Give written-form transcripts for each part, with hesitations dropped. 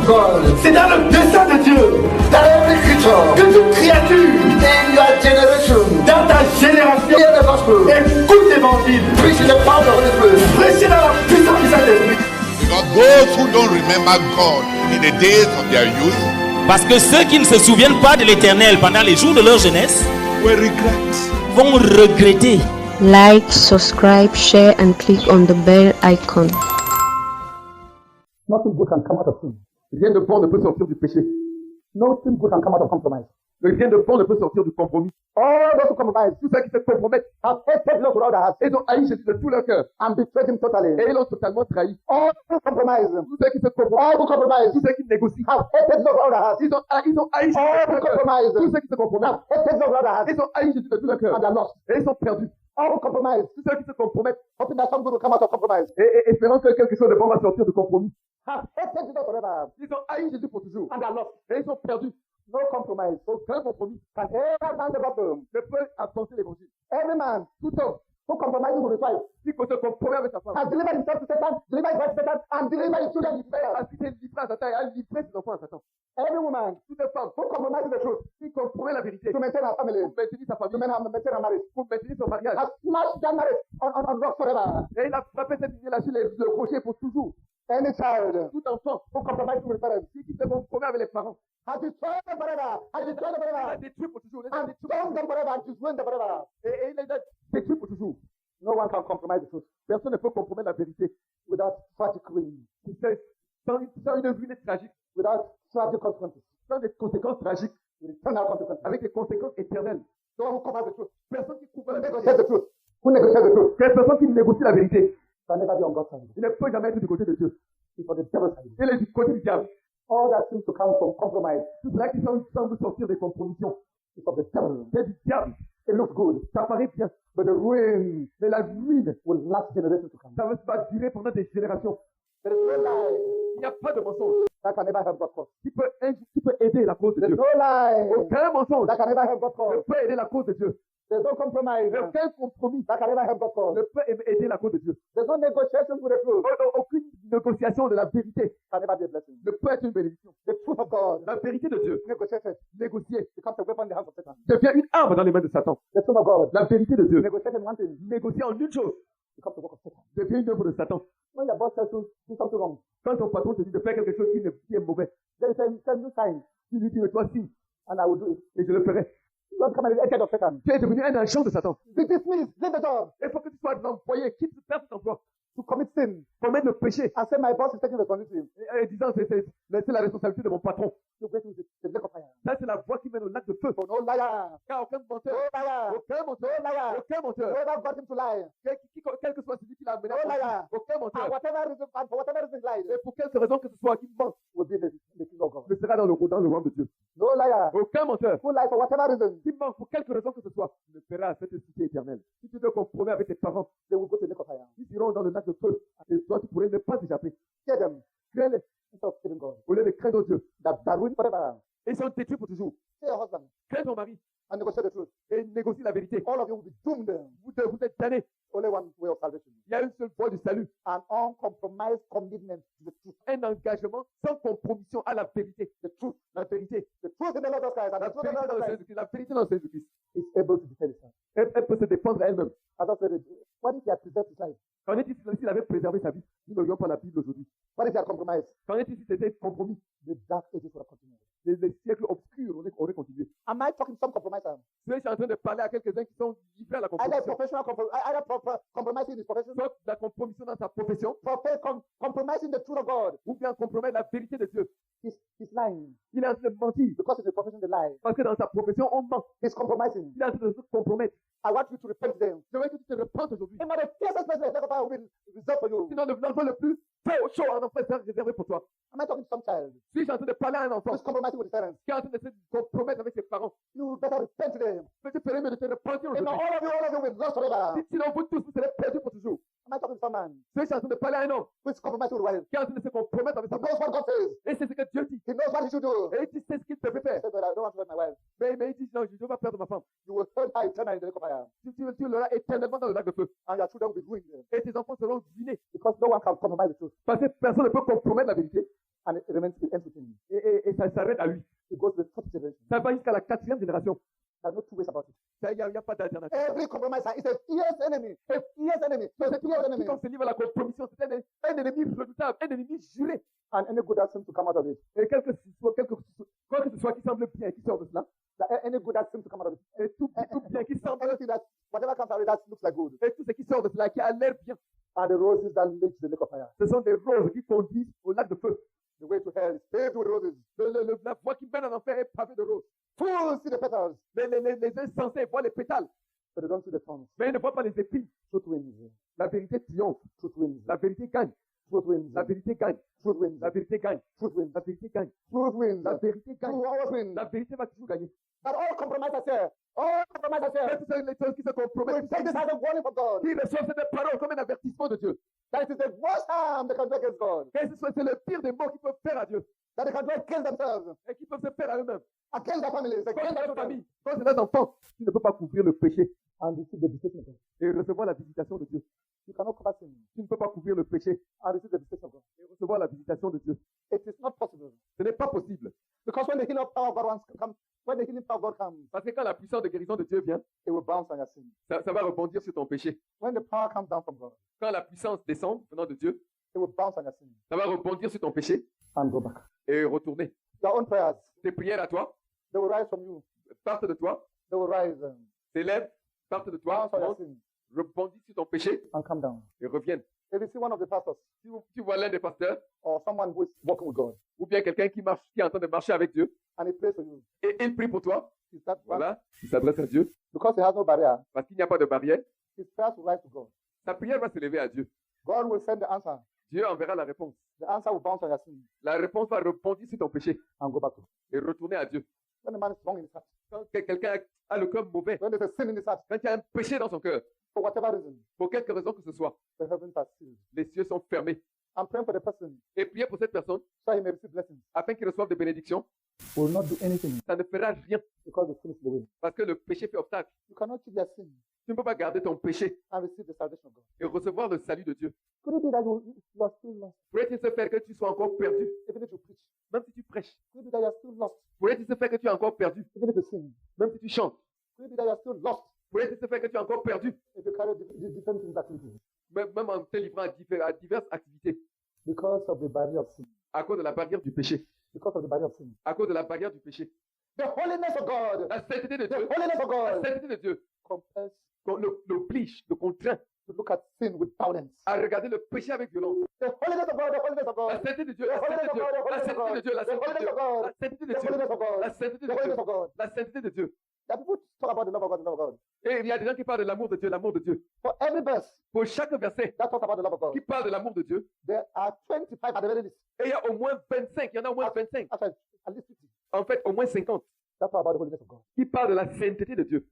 God. C'est dans le dessein de Dieu That every creature que toute créature in your generation dans ta génération hear the gospel. écoute l'évangile. Preach in the power of the Holy Spirit. Prêchez dans la puissance du Saint-Esprit. Because those who don't remember God in the days of their youth Parce que ceux qui ne se souviennent pas de l'Éternel pendant les jours de leur jeunesse will regret. vont regretter. Like, subscribe, share, and click on the bell icon. Nothing good can come out of sin. Rien de bon ne peut sortir du péché. Nothing good can come out of compromise. Rien de bon ne peut sortir du compromis. All those who compromise, tous ceux qui se compromettent, have hated Lord with all their heart. Ils ont haï Jésus de tout leur cœur. And betrayed him totally. Et ils l'ont totalement trahi. All who compromise, tous ceux qui se compromettent, all who compromise, tous ceux qui négocient, have hated Lord with all their heart. Ils ont haï Jésus de tout leur cœur. Compromise, tous ceux qui se compromettent, have hated Lord with all their heart. Ils ont haï Jésus de tout leur cœur. And they are lost. Et ils sont perdus. All who compromise, tous ceux qui se compromettent, hoping that some good will come out of compromise. Et espérant que quelque chose de bon va sortir du compromis. Have hated Jesus forever. Ils ont haï Jésus pour toujours. And they are lost. Et ils sont perdus. No compromise. Aucun compromis. Can ever stand the gospel. Ne peut avancer l'évangile. Every man, tout homme, who compromises with his wife, qui se compromet avec sa femme, has delivered himself to Satan, delivered his wife to Satan, and delivered his children to Satan. Parce qu'il s'est livré à Satan et a livré ses enfants à Satan. Every woman, toute femme, who compromises the truth, qui compromet la vérité, to maintain her family, pour maintenir sa famille, to maintain her marriage, pour maintenir son mariage, has smashed their marriage on rock forever. Et il a frappé cette lignée-là sur le rocher pour toujours. Any child, tout enfant, who compromises with parents, qui se compromet avec les parents, has destroyed them forever, has destroyed them forever, has détruit pour toujours, has destroyed them forever, has destroyed them forever. Et il les a détruits pour toujours. No one can compromise the truth. Personne ne peut compromettre la vérité without tragic ruin. Sans une ruine tragique, without tragic consequences. Sans des conséquences tragiques, with eternal consequences, avec des conséquences éternelles. No one who compromises the truth. Personne qui compromet la vérité. Who negotiates the truth? Personne qui négocie la vérité. Can never be on God's side. Il ne peut jamais être du côté de Dieu. It's for the devil's side. Il est du côté du diable. All that seems to come from compromise. Tout cela qui semble sortir des compromissions. It's of the devil. C'est du diable. It looks good. Ça paraît bien. But the ruin, mais la ruine will last generations to come. Ça va durer pendant des générations. There is no lie. Il n'y a pas de mensonge. That can never help God's cause. Qui peut aider la cause de Dieu. There's no lie. Aucun mensonge. That can never help God's cause. Ne peut aider la cause de Dieu. There's no compromise. Aucun compromis. That can never help God's cause. Ne peut aider la cause de Dieu. There's no negotiation with the truth. Aucune négociation de la vérité. Can never be a blessing. Ne peut être une bénédiction. The truth of God. La vérité de Dieu. Negotiated. Négocier. Becomes a weapon in the hands of Satan. Devient une arme dans les mains de Satan. The truth of God. La vérité de Dieu. Negotiated one thing. Négocier en une chose. Becomes the work of Satan. Devient une œuvre de Satan. When your boss tells you do something wrong. Quand ton patron te dit de faire quelque chose qui est mauvais. Then you tell you sign. Tu lui dis toi signe. And I will do it. Et je le ferai. Tu es devenu un agent de Satan. Il faut que tu sois employé, quitte faire cet emploi. To commit sin, commettre le péché. And say my boss is taking responsibility. Et disant c'est la responsabilité de mon patron. Ça c'est la voie qui mène au lac de feu. No liar. Car aucun menteur. No liar. Aucun menteur. No liar. Aucun menteur. Whoever got him to lie. Quel que soit celui qui l'a amené. No liar. Aucun menteur. And for whatever reason lies. Et pour quelque raison que ce soit qui ment. Will be the king of God. Ce sera dans le royaume de Dieu. No liar. Aucun menteur. Who lies for whatever reason. Qui ment pour quelque raison que ce soit. Ne fera cette cité éternelle. Si tu te compromets avec tes parents, they will go to the lake of fire. Ils iront dans le lac de feu. Et toi tu pourrais ne pas échapper. Crains-les. Au lieu de craindre Dieu. That ruin forever. Et ils sont détruits pour toujours. Say your husband. Crains ton mari. And negotiate the truth. Et négocie la vérité. All of you will be doomed. Vous êtes damnés. Only one way of salvation. Il y a une seule voie du salut. An uncompromised commitment to the truth. Un engagement sans compromission à la vérité. The truth. La vérité. The truth in the Lord of Christ. La vérité dans Jésus-Christ. Is able to defend itself. Elle peut se défendre elle-même. What if he had preserved his life? Qu'en est-il s'il avait préservé sa vie? Nous n'aurions pas la Bible aujourd'hui. What if he had compromised? Qu'en est-il si c'était compromis? The dark ages would have continued. Les siècles obscurs auraient continué. Am I talking some compromisers? Je suis en train de parler à quelques-uns qui sont livrés à la compromission. Either compromising his profession. Soit la compromission dans sa profession. Compromising the truth of God. Ou bien compromettre la vérité de Dieu. He's lying. Il est en train de mentir. Because it's a profession to lie. Parce que dans sa profession, on ment. He's compromising. Il est en train de se compromettre. I want you to repent today. Je veux que tu te repentes aujourd'hui. And the fiercest person in the will be reserved for you. Sinon, l'enfant le plus chaud, un enfant sera réservé pour toi. Am I talking to some child? Si je suis en train de parler à un enfant. Who's compromising with his parents. Qui est en train de se compromettre avec ses parents. You better repent today. Tu ferais mieux de te repentir aujourd'hui. And all of you will be lost forever. Sinon, vous tous, vous serez perdus pour toujours. Am I talking to some man? Si je suis en train de parler à un homme. Who's compromising with his wife. Qui est en train de se compromettre avec sa femme. He knows what God says. Et c'est ce que Dieu dit. He knows what he should do. Et il sait ce qu'il devait faire. But I don't want to hurt my wife. Mais il dit non, je ne veux pas perdre ma femme. You will hurt her eternally in the lake of fire. Tu l'auras éternellement dans le lac de feu. And your children will be ruined. Et tes enfants seront ruinés. Because no one can compromise the truth. Parce que personne ne peut compromettre la vérité. And it remains, it ends with him. Et ça s'arrête à lui. It goes to the fourth generation. Ça va jusqu'à la 4e génération. There's no two ways about it. Il n'y a pas d'alternative. Every compromiser is a fierce enemy. A fierce enemy. It's a fierce enemy. Quiconque se livre à la compromission, c'est un ennemi redoutable, un ennemi juré. And any good that seems to come out of it. Et quoi que ce soit qui semble bien, qui sort de cela, Any good that seems to come out of it. et tout bien qui semble, Anything that, whatever comes out of it, that looks like good. et tout ce qui sort de cela, qui a l'air bien, Are the roses that lead to the lake of fire. ce sont des roses qui conduisent au lac de feu. The way to hell is paved with roses. La voie qui mène en enfer est pavée de roses. Fools see the petals, Les insensés voient les pétales, but they don't see the thorns. mais ils ne voient pas les épines. Truth wins. La vérité triomphe. Truth wins. La vérité gagne. Truth wins. La vérité gagne. Truth wins. La vérité gagne. Truth wins. La vérité gagne. Truth wins. La vérité gagne. Truth always wins. La vérité va toujours gagner. But all compromisers here, all compromisers Mais here, toutes les choses qui se will compromettent, take this as a warning from God. qui reçoivent cette parole comme un avertissement de Dieu. That it is the worst harm they can do against God. Et c'est le pire des mots qu'ils peuvent faire à Dieu. That they can do against themselves, Et qu'ils peuvent se faire à eux-mêmes. against their families, Contre against their leur children. famille, contre leurs enfants. Tu ne peux pas couvrir le péché And receive the visitation of God. et recevoir la visitation de Dieu. You cannot cover sin Tu ne peux pas couvrir le péché and receive the visitation of God. et recevoir la visitation de Dieu. It is not possible. Ce n'est pas possible. Because when the healing power of God comes, when the healing power of God comes, Parce que quand la puissance de guérison de Dieu vient, it will bounce on your sin. ça va rebondir sur ton péché. When the power comes down from God, Quand la puissance descend venant de Dieu, it will bounce on your sin ça va rebondir sur ton péché and go back. et retourner. Your own prayers, Tes prières à toi they will rise from you. partent de toi, They will rise tes lèvres partent de toi, bounce on your montent, sin rebondissent sur ton péché and come down. et reviennent. If you see one of the pastors Tu vois l'un des pasteurs or someone who is walking with God ou bien quelqu'un qui est en train de marcher avec Dieu and he prays for you, et il prie pour toi, is that one? voilà, il s'adresse à Dieu Because he has no barrier, parce qu'il n'y a pas de barrière. his prayers will rise to God. Sa prière va s'élever à Dieu. God will send the answer. Dieu enverra la réponse. The answer will bounce on your sin La réponse va rebondir sur ton péché and go back to God. et retourner à Dieu. When a man is wrong in his heart, Quand quelqu'un a le cœur mauvais, when there's a sin in his heart, quand il y a un péché dans son cœur, for whatever reason, pour quelque raison que ce soit, the heavens are sealed. les cieux sont fermés. I'm praying for the person Et prier pour cette personne so he may receive blessings. afin qu'il reçoive des bénédictions, Will not do anything ça ne fera rien because the sin is the way. parce que le péché fait obstacle. You cannot keep your sin Tu ne peux pas garder ton péché and receive the salvation of God. et recevoir le salut de Dieu. Could it be that you are still lost, Pourrait-il se faire que tu sois encore perdu, even if you preach? même si tu prêches? Could it be that you are still lost, Pourrait-il se faire que tu es encore perdu, even if you sing? même si tu chantes? Could it be that you are still lost Pourrait-il se faire que tu es encore perdu, if you carry different things activities? même en te livrant à diverses activités, Because of the barrier of sin. à cause de la barrière du péché, Because of the barrier of sin. à cause de la barrière du péché? The holiness of God. La sainteté de The Dieu, holiness of la God sainteté de Dieu compels l'oblige, le contraint to look at sin with violence. à regarder le péché avec violence. The holiness of God, the holiness of La God, sainteté de Dieu, la sainteté de Dieu, la sainteté de Dieu, la sainteté de Dieu, la sainteté de the Dieu, holiness of God, la sainteté the de holiness Dieu, of God. la sainteté de Dieu. That people talk about the love of God, the love of God. Et il y a des gens qui parlent de l'amour de Dieu, l'amour de Dieu. For every verse Pour chaque verset that talks about the love of God, qui parle de l'amour de Dieu, there are 25 at the very least. et il y a au moins 25, il y en a au moins 25, Actually, at least 50. en fait au moins 50, That talk about the holiness of God. qui parlent de la sainteté de Dieu.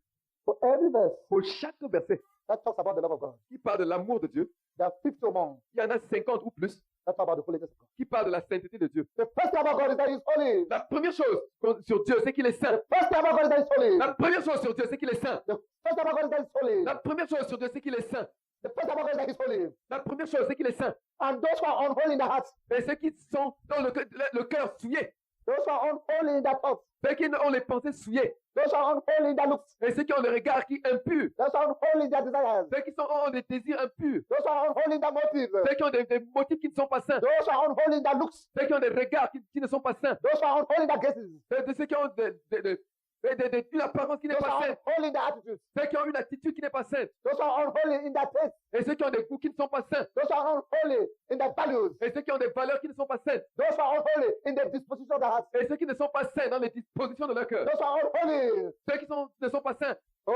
For every verse Pour chaque verset that talks about the love of God, qui parle de l'amour de Dieu, there are 50 or more il y en a 50 ou plus that talk about the holiness of God. qui parlent de la sainteté de Dieu. The first thing about God is that He's holy. La première chose sur Dieu, c'est qu'il est saint. The first thing about God is that He's holy. La première chose sur Dieu, c'est qu'il est saint. The first thing about God is that He's holy. La première chose sur Dieu, c'est qu'il est saint. The first thing about God is that He's holy. La première chose, c'est qu'il est saint. And those who are unholy in their hearts, Et ceux qui sont dans le cœur souillé, those who are unholy in their thoughts, ceux qui ont les pensées souillées, those who are unholy in their looks, et ceux qui ont le regard qui est impur, those who are unholy in their desires, ceux qui ont des désirs impurs, those who are unholy in their motives, ceux qui ont des motifs qui ne sont pas saints, those who are unholy in their looks, ceux qui ont des regards qui ne sont pas sains, those who are unholy in their gazes, de ceux qui ont une apparence qui n'est those who pas are saine, unholy in their attitudes, ceux qui ont une attitude qui n'est pas saine, those who are unholy in their taste, et ceux qui ont des goûts qui ne sont pas sains, those who are unholy in their values, et ceux qui ont des valeurs qui ne sont pas saines, those who are unholy in the disposition of their hearts, et ceux qui ne sont pas sains dans les dispositions de leur cœur, those who are unholy, ceux qui ne sont pas sains oh,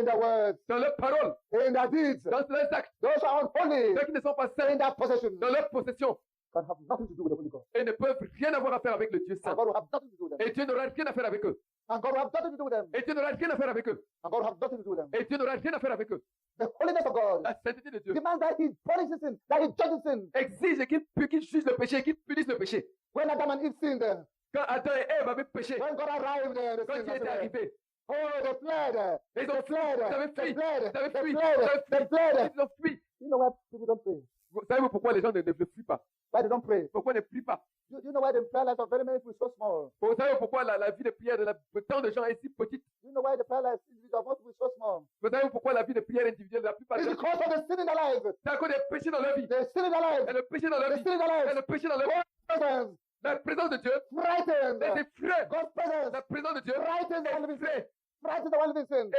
in their words, dans leurs paroles, in their deeds, dans leurs actes, those who are unholy ceux qui ne sont pas in sains their possessions, dans leurs possessions, can have nothing to do with the Holy God. et ne peuvent rien avoir à faire avec le Dieu And saint. God will have nothing to do with them. Et Dieu n'aura rien à faire avec eux. And God will have nothing to do with them. Et Dieu n'aura rien à faire avec eux. And God will have nothing to do with them. Et Dieu n'aura rien à faire avec eux. The holiness of God La sainteté de Dieu demands that He punishes sin, that He judges sin. exige qu'il juge le péché, qu'il punisse le péché. When Adam and Eve sinned, Quand Adam et Ève avaient péché, when God arrived there, the quand sin il était was there. arrivé, Oh, they fled. ils ont fui, Fled. ils avaient They fui, fled. ils avaient They fui, fled. They fled. ils ont fui. You know why people don't pray? Savez-vous pourquoi les gens ne fuient pas? Why they don't pray? Pourquoi ils ne prient pas? You know why the prayer life of very many people is so small? Vous savez pourquoi la vie de prière de tant de gens est si petite? You know why the prayer life of most people is so small? Vous savez pourquoi la vie de prière individuelle de la plupart des It's gens, because of the sin in their lives. c'est à cause des péchés dans leur vie. The sin in their lives. Et le péché dans leur The vie. sin in their Et lives. le péché dans leur vie. Presence. La présence de Dieu Frightened. est effrayée. God's presence. La présence de Dieu Frightens the one living sin. effraie. Frightens the one living sin.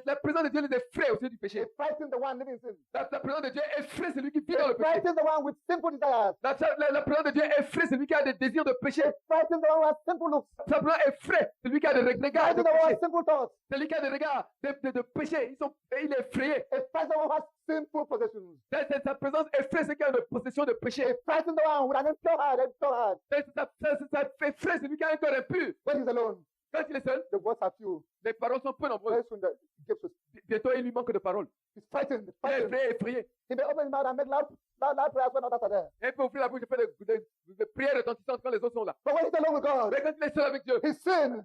La présence de Dieu les effraie au sujet du péché. It frightens the one living sin. La présence de Dieu effraie celui qui vit dans le It péché. frightens the one with sinful desires. La présence de Dieu effraie celui qui a des désirs de péché. It frightens the one who has sinful looks. La présence effraie celui qui a des regards de Frightens the one who péché. has sinful thoughts. Celui qui a des regards de péché. Il est effrayé. It frightens the one who has sinful possessions. Sa présence effraie celui qui a une possession de péché. It frightens the one with an impure heart. Ça effraie celui qui a un cœur impur. When he's alone, Quand il est seul, the words are few. les paroles sont peu nombreuses. Very soon, he gets to speak. Bientôt, il lui manque de paroles. He's frightened. Il est Frightened. effrayé. He may open his mouth and make loud prayers when others are there. Et il peut ouvrir la bouche et faire des prières retentissantes quand les autres sont là. But when he's alone with God, Mais quand il est seul avec Dieu, his sin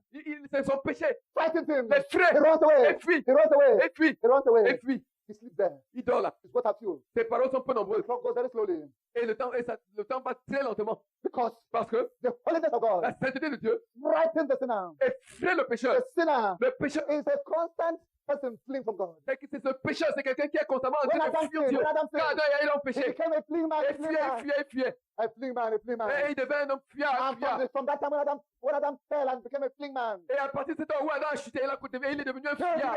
c'est son péché. frightens him. L'effraie. He runs away. Et fuit. He runs away. Et fuit. He runs Et away. fuit. He sleeps there. Il dort là. His words are few. Ses paroles sont peu The nombreuses. clock goes very slowly. Et le temps passe très lentement. Because Parce que the holiness of God la sainteté de Dieu frightens the sinner. effraie le pécheur. The sinner Le pécheur, is a constant person fleeing from God. c'est ce pécheur, c'est quelqu'un qui est constamment en When train de Adam fuir sinned, Dieu. when Adam Quand sinned, Adam il a he péché, became a fleeing man. il fuyait, il fuyait. A fleeing man, a fleeing man. Et il devint un homme fuyard. And from that time when Adam fell and became a fleeing man, Et à partir de ce temps où Adam a chuté, il est devenu un fuyard.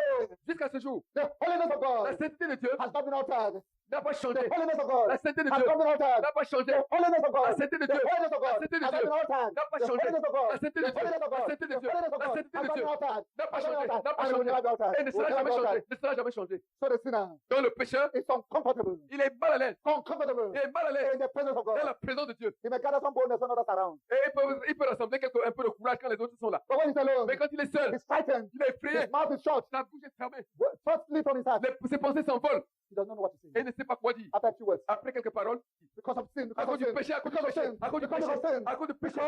Jusqu'à ce jour, the holiness of la God sainteté de Dieu has not been altered. n'a pas changé. The holiness of God La sainteté de has Dieu not been altered. n'a pas changé. The holiness of La God, sainteté de the Dieu holiness of La God sainteté de has not Dieu been altered. n'a pas The changé. holiness of God, La sainteté the de Dieu holiness of La God, sainteté de the Dieu holiness of La God sainteté has de not Dieu been altered. n'a pas Has not changé. been altered. N'a pas And will changé. never be altered. Et ne Will sera never jamais be changé. altered. Ne sera jamais changé. So the sinner Donc le pécheur, is uncomfortable. il est mal à l'aise. Uncomfortable Il est mal à l'aise in the presence of dans God. la présence de Dieu. He may gather some boldness when others are around. Et il peut rassembler un peu de courage quand les autres sont là. But when he's alone, Mais quand il est seul, he's frightened. il est effrayé. His mouth is shut. Sa bouche est fermée. Thoughts flee from his heart. Ses pensées s'envolent. He does not know what to Et say. il ne sait pas quoi dire. After a few words, Après quelques paroles, because of sin, à because cause of du sin, péché, à cause du because of péché, sin, à cause du because péché, of sin, à cause du péché,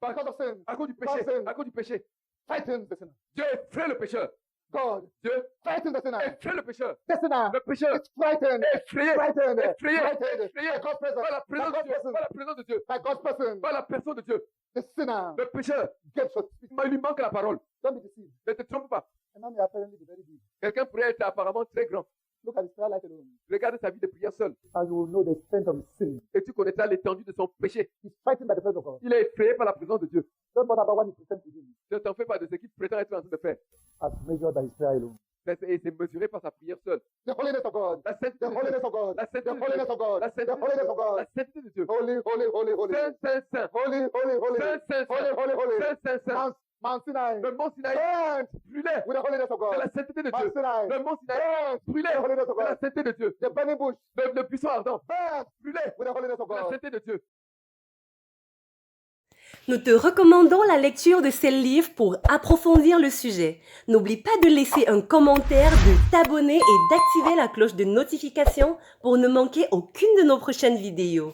because of sin, à cause du because péché, of sin, à cause du péché. frightens the sinner. Dieu effraie le pécheur. God Dieu frightens the sinner. effraie le pécheur. The sinner Le pécheur is frightened, effrayé, frightened, effrayé, frightened effrayé by God's presence, par la by présence de God's Dieu, person, par la présence de Dieu, by God's person. par la personne de Dieu. The sinner Le pécheur, gets what speaks. il lui manque la parole. Don't be deceived. Ne te trompe pas. A man may apparently be very big. Quelqu'un pourrait être apparemment très grand. Look at his prayer life alone, Regarde sa vie de prière seule. and you will know the extent of his sin. Et tu connaîtras l'étendue de son péché. He's frightened by the presence of God. Il est effrayé par la présence de Dieu. Don't bother about what he pretends to do. Ne t'en fais pas de ce qu'il prétend être en train de faire. As measured by his prayer alone. Et c'est mesuré par sa prière seule. The holiness of God. La sainteté The de Dieu. holiness of God. La The sainteté de holiness Dieu. of God. La The sainteté de holiness of Dieu. God. La sainteté de Dieu. Holy, holy, holy, holy. Saint, saint, saint. Holy, holy, holy. Saint, saint, Holy, saint. holy, holy. Saint, saint, saint. Mount Sinai. Le mont Sinaï Burnt brûlait with the holiness of de la God. sainteté de Mount Dieu. Sinai. Le mont Sinaï Burnt brûlait with the holiness of de la God. sainteté de Dieu. The burning bush. Le buisson ardent Burnt brûlait with the holiness of de la God. sainteté de Dieu. Nous te recommandons la lecture de ces livres pour approfondir le sujet. N'oublie pas de laisser un commentaire, de t'abonner et d'activer la cloche de notification pour ne manquer aucune de nos prochaines vidéos.